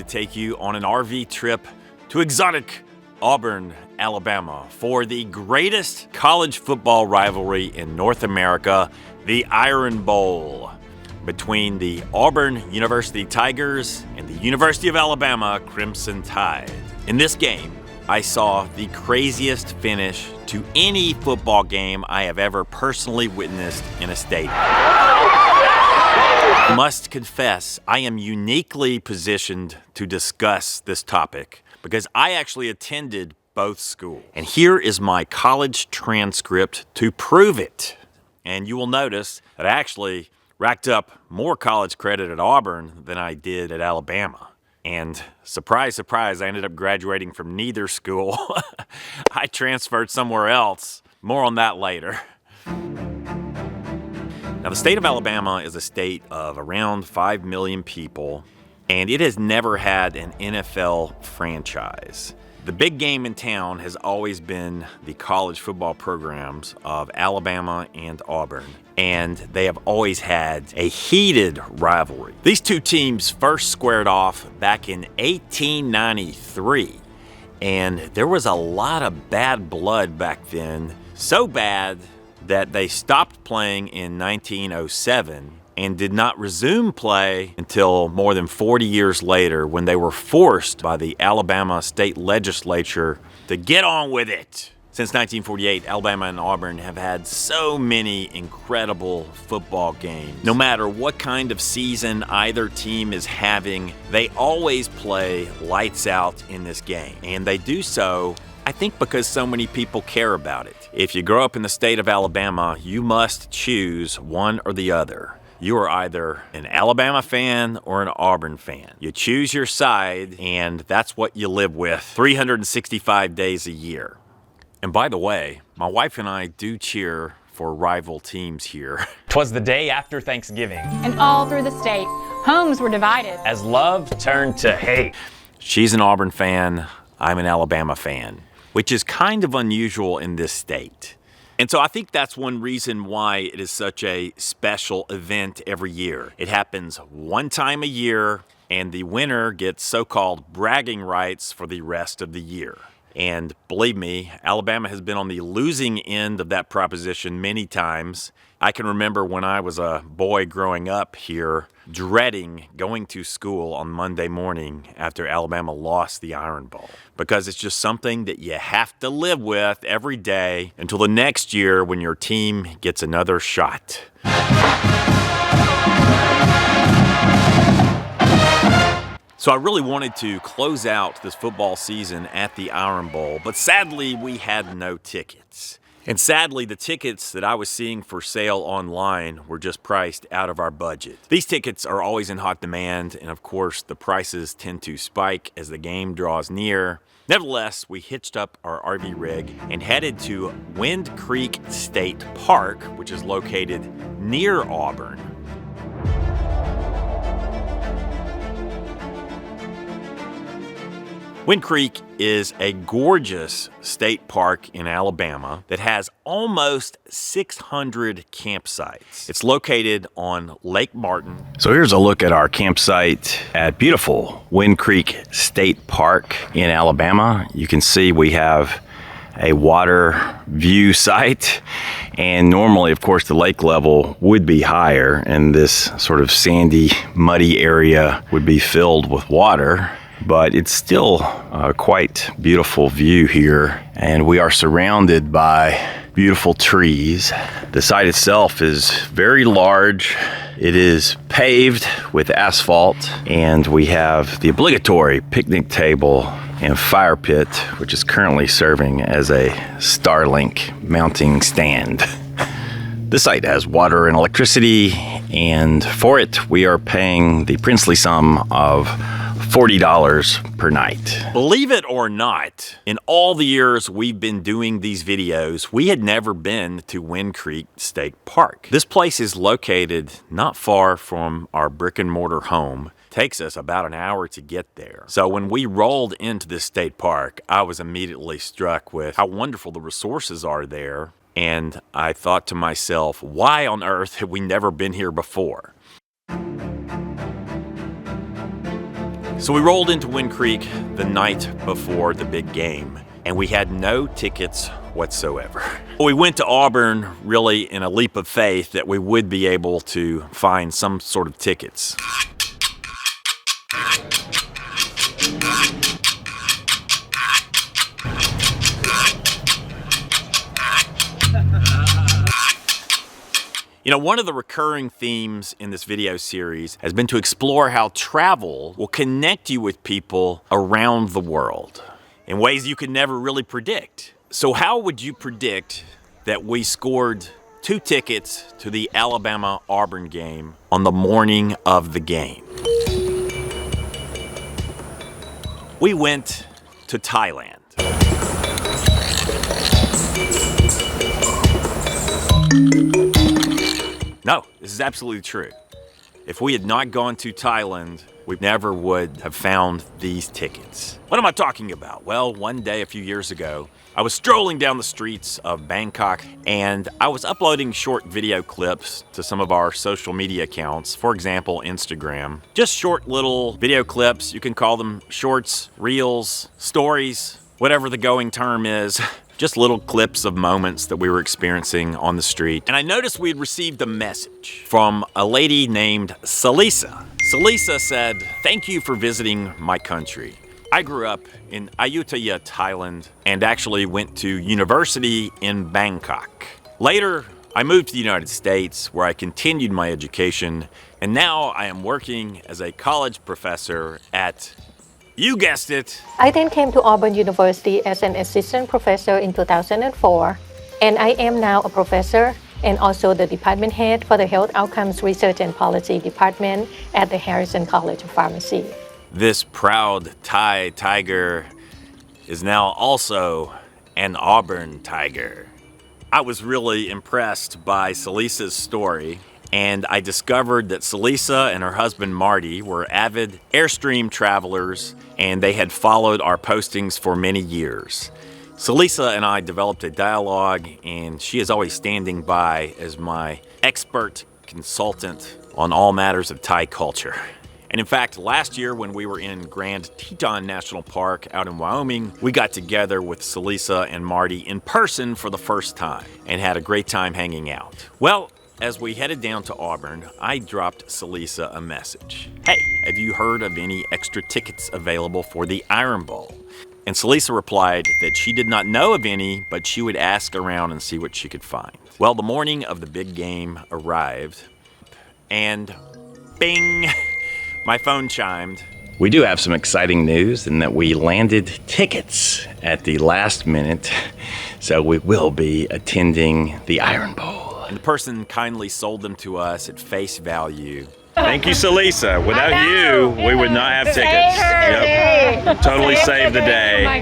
take you on an RV trip to exotic Auburn, Alabama for the greatest college football rivalry in North America, the Iron Bowl, between the Auburn University Tigers and the University of Alabama Crimson Tide. In this game, I saw the craziest finish to any football game I have ever personally witnessed in a stadium. I must confess, I am uniquely positioned to discuss this topic because I actually attended both schools. And here is my college transcript to prove it. And you will notice that I actually racked up more college credit at Auburn than I did at Alabama. And surprise, surprise, I ended up graduating from neither school. I transferred somewhere else. More on that later. Now, the state of Alabama is a state of around 5 million people, and it has never had an NFL franchise. The big game in town has always been the college football programs of Alabama and Auburn, and they have always had a heated rivalry. These two teams first squared off back in 1893, and there was a lot of bad blood back then, so bad that they stopped playing in 1907 and did not resume play until more than 40 years later when they were forced by the Alabama state legislature to get on with it. Since 1948, Alabama and Auburn have had so many incredible football games. No matter what kind of season either team is having, they always play lights out in this game. And they do so, I think, because so many people care about it. If you grow up in the state of Alabama, you must choose one or the other. You are either an Alabama fan or an Auburn fan. You choose your side, and that's what you live with 365 days a year. And by the way, my wife and I do cheer for rival teams here. 'Twas the day after Thanksgiving, And all through the state, homes were divided. as love turned to hate. She's an Auburn fan, I'm an Alabama fan, which is kind of unusual in this state. And so I think that's one reason why it is such a special event every year. It happens one time a year, and the winner gets so-called bragging rights for the rest of the year. And believe me, Alabama has been on the losing end of that proposition many times. I can remember when I was a boy growing up here, dreading going to school on Monday morning after Alabama lost the Iron Bowl, because it's just something that you have to live with every day until the next year when your team gets another shot. So I really wanted to close out this football season at the Iron Bowl, but sadly we had no tickets. And sadly, the tickets that I was seeing for sale online were just priced out of our budget. These tickets are always in hot demand, and of course, the prices tend to spike as the game draws near. Nevertheless, we hitched up our RV rig and headed to Wind Creek State Park, which is located near Auburn. Wind Creek is a gorgeous state park in Alabama that has almost 600 campsites. It's located on Lake Martin. So here's a look at our campsite at beautiful Wind Creek State Park in Alabama. You can see we have a water view site, and normally, of course, the lake level would be higher and this sort of sandy, muddy area would be filled with water. But it's still a quite beautiful view here, and we are surrounded by beautiful trees. The site itself is very large. It is paved with asphalt, and we have the obligatory picnic table and fire pit, which is currently serving as a Starlink mounting stand. The site has water and electricity, and for it we are paying the princely sum of $40 per night. Believe it or not, in all the years we've been doing these videos, we had never been to Wind Creek State Park. This place is located not far from our brick and mortar home. It takes us about an hour to get there. So when we rolled into this state park, I was immediately struck with how wonderful the resources are there. And I thought to myself, why on earth have we never been here before? So we rolled into Wind Creek the night before the big game, and we had no tickets whatsoever. We went to Auburn really in a leap of faith that we would be able to find some sort of tickets. You know, one of the recurring themes in this video series has been to explore how travel will connect you with people around the world in ways you could never really predict. So how would you predict that we scored 2 tickets to the Alabama-Auburn game on the morning of the game? We went to Thailand. No, this is absolutely true. If we had not gone to Thailand, we never would have found these tickets. What am I talking about? Well, one day a few years ago, I was strolling down the streets of Bangkok and I was uploading short video clips to some of our social media accounts, for example, Instagram. Just short little video clips. You can call them shorts, reels, stories, whatever the going term is. Just little clips of moments that we were experiencing on the street. And I noticed we had received a message from a lady named Salisa. Salisa said, "Thank you for visiting my country. I grew up in Ayutthaya, Thailand, and actually went to university in Bangkok. Later, I moved to the United States where I continued my education, and now I am working as a college professor at..." You guessed it. I then came to Auburn University as an assistant professor in 2004, and I am now a professor and also the department head for the Health Outcomes Research and Policy Department at the Harrison College of Pharmacy. This proud Thai tiger is now also an Auburn tiger. I was really impressed by Salisa's story, and I discovered that Salisa and her husband Marty were avid Airstream travelers, and they had followed our postings for many years. Salisa and I developed a dialogue, and she is always standing by as my expert consultant on all matters of Thai culture. And in fact, last year when we were in Grand Teton National Park out in Wyoming, we got together with Salisa and Marty in person for the first time and had a great time hanging out. Well, as we headed down to Auburn, I dropped Salisa a message. "Hey, have you heard of any extra tickets available for the Iron Bowl?" And Salisa replied that she did not know of any, but she would ask around and see what she could find. Well, the morning of the big game arrived, and bing, my phone chimed. We do have some exciting news in that we landed tickets at the last minute, so we will be attending the Iron Bowl. And the person kindly sold them to us at face value. Thank you, Salisa. Without you, we would not have tickets. Yep. Totally saved the day.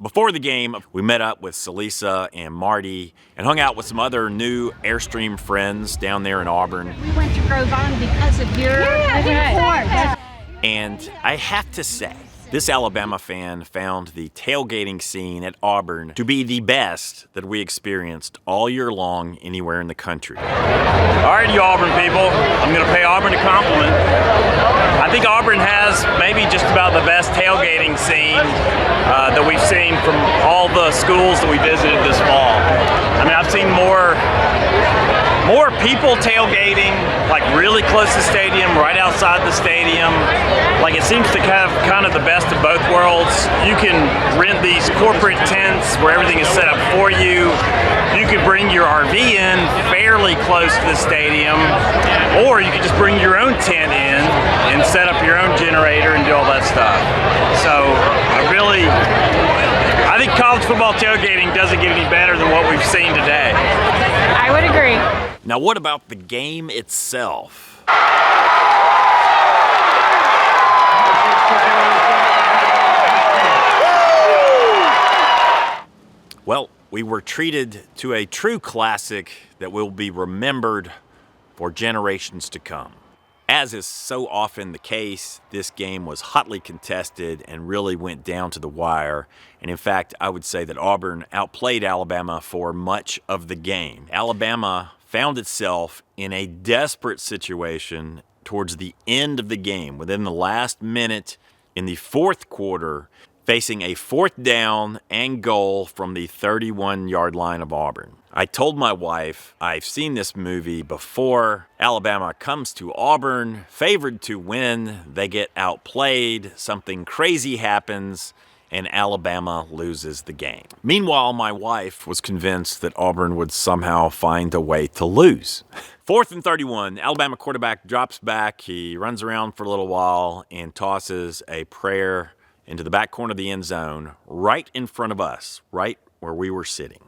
Before the game, we met up with Salisa and Marty and hung out with some other new Airstream friends down there in Auburn. We went to Grove On because of your report. And I have to say, this Alabama fan found the tailgating scene at Auburn to be the best that we experienced all year long anywhere in the country. All right, you Auburn people, I'm going to pay Auburn a compliment. I think Auburn has maybe just about the best tailgating scene that we've seen from all the schools that we visited this fall. I mean, I've seen more people tailgating, like really close to the stadium, right outside the stadium. Like, it seems to have kind of the best of both worlds. You can rent these corporate tents where everything is set up for you. You could bring your RV in fairly close to the stadium, or you could just bring your own tent in and set up your own generator and do all that stuff. So I think college football tailgating doesn't get any better than what we've seen today. I would agree. Now, what about the game itself? Well, we were treated to a true classic that will be remembered for generations to come. As is so often the case, this game was hotly contested and really went down to the wire. And in fact, I would say that Auburn outplayed Alabama for much of the game. Alabama found itself in a desperate situation towards the end of the game, within the last minute in the fourth quarter, facing a 4th down and goal from the 31-yard line of Auburn. I told my wife, I've seen this movie before. Alabama comes to Auburn, favored to win. They get outplayed. Something crazy happens, and Alabama loses the game. Meanwhile, my wife was convinced that Auburn would somehow find a way to lose. 4th and 31, Alabama quarterback drops back. He runs around for a little while and tosses a prayer into the back corner of the end zone, right in front of us, right where we were sitting.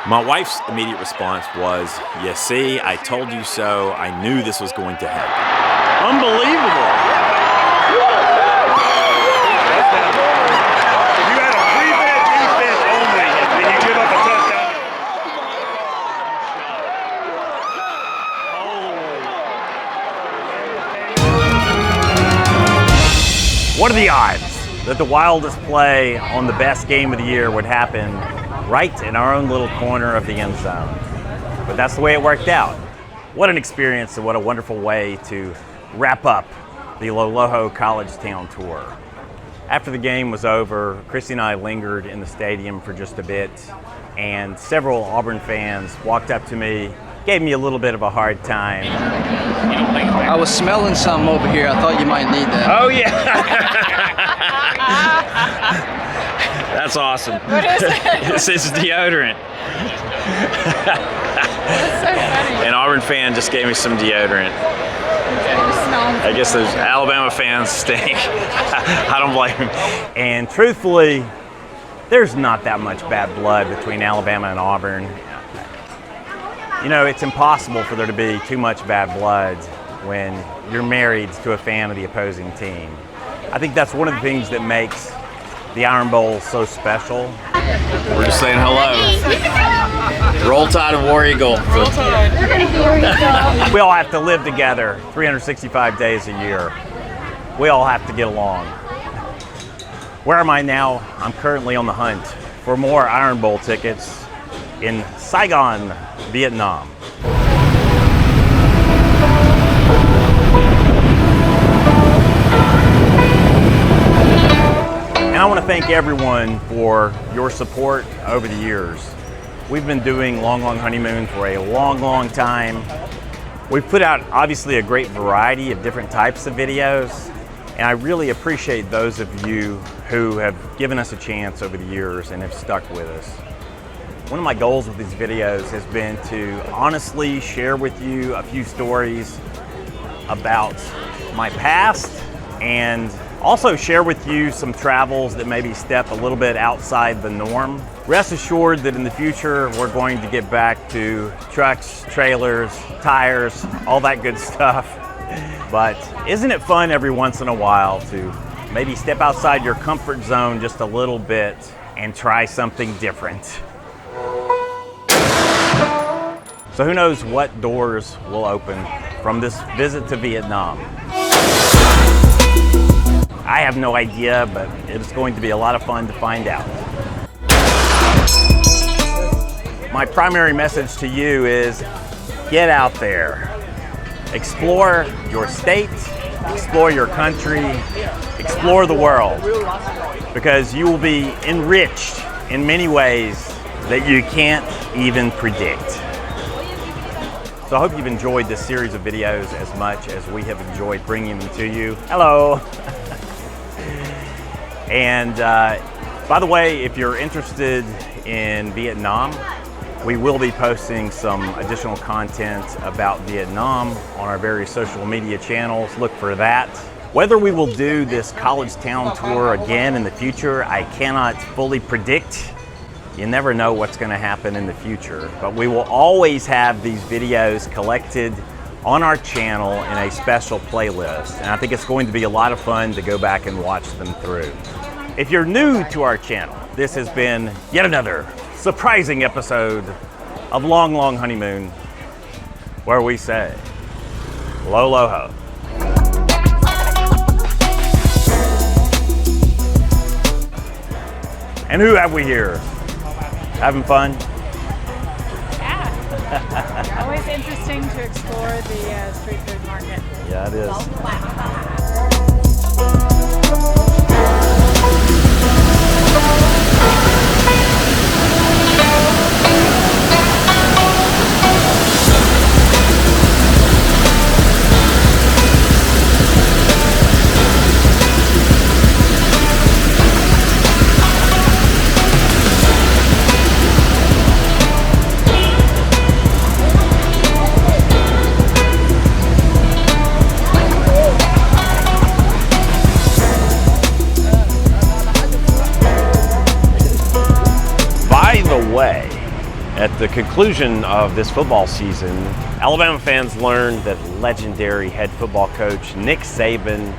My wife's immediate response was, "You see, I told you so. I knew this was going to happen." Unbelievable. You had a 3-minute defense only, and you give up a touchdown. What are the odds that the wildest play on the best game of the year would happen right in our own little corner of the end zone? But that's the way it worked out. What an experience, and what a wonderful way to wrap up the Loloho College Town Tour. After the game was over, Christy and I lingered in the stadium for just a bit, and several Auburn fans walked up to me, gave me a little bit of a hard time. I was smelling something over here. I thought you might need that. Oh, yeah. That's awesome. What is it? This is deodorant. That's so funny. An Auburn fan just gave me some deodorant. I guess those Alabama fans stink. I don't blame them. And truthfully, there's not that much bad blood between Alabama and Auburn. You know, it's impossible for there to be too much bad blood when you're married to a fan of the opposing team. I think that's one of the things that makes the Iron Bowl so special. We're just saying hello. Roll Tide and War Eagle. Roll Tide. We all have to live together 365 days a year. We all have to get along. Where am I now? I'm currently on the hunt for more Iron Bowl tickets in Saigon, Vietnam. And I want to thank everyone for your support over the years. We've been doing Long Honeymoon for a long time. We've put out obviously a great variety of different types of videos, and I really appreciate those of you who have given us a chance over the years and have stuck with us. One of my goals with these videos has been to honestly share with you a few stories about my past, and also share with you some travels that maybe step a little bit outside the norm. Rest assured that in the future, we're going to get back to trucks, trailers, tires, all that good stuff. But isn't it fun every once in a while to maybe step outside your comfort zone just a little bit and try something different? So who knows what doors will open from this visit to Vietnam. I have no idea, but it's going to be a lot of fun to find out. My primary message to you is get out there. Explore your state, explore your country, explore the world, because you will be enriched in many ways that you can't even predict. So I hope you've enjoyed this series of videos as much as we have enjoyed bringing them to you. Hello. And by the way, if you're interested in Vietnam, we will be posting some additional content about Vietnam on our various social media channels. Look for that. Whether we will do this college town tour again in the future, I cannot fully predict. You never know what's going to happen in the future, but we will always have these videos collected on our channel in a special playlist, and I think it's going to be a lot of fun to go back and watch them through. If you're new to our channel, this has been yet another surprising episode of Long Long Honeymoon, where we say, lo lo ho. And who have we here? Having fun? Yeah. Always interesting to explore the street food market. Yeah, it is. Way. At the conclusion of this football season, Alabama fans learned that legendary head football coach Nick Saban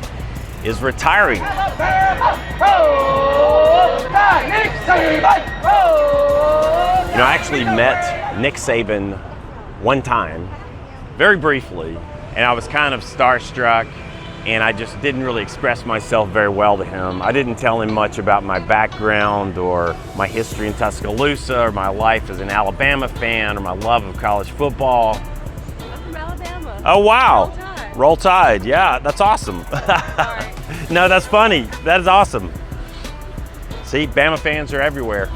is retiring. You know, I actually met Nick Saban one time, very briefly, and I was kind of starstruck, and I just didn't really express myself very well to him. I didn't tell him much about my background or my history in Tuscaloosa or my life as an Alabama fan or my love of college football. I'm from Alabama. Oh, wow. Roll Tide. Roll Tide. Yeah, that's awesome. Sorry. No, that's funny. That is awesome. See, Bama fans are everywhere.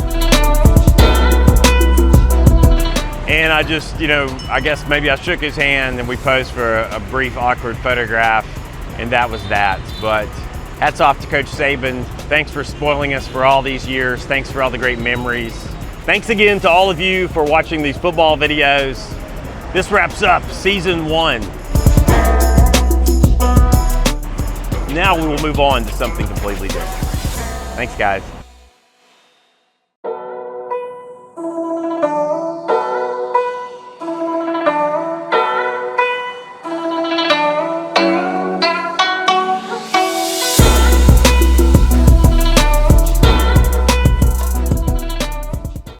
And I just, you know, I guess maybe I shook his hand and we posed for a brief awkward photograph. And that was that. But hats off to Coach Saban. Thanks for spoiling us for all these years. Thanks for all the great memories. Thanks again to all of you for watching these football videos. This wraps up season 1. Now we will move on to something completely different. Thanks, guys.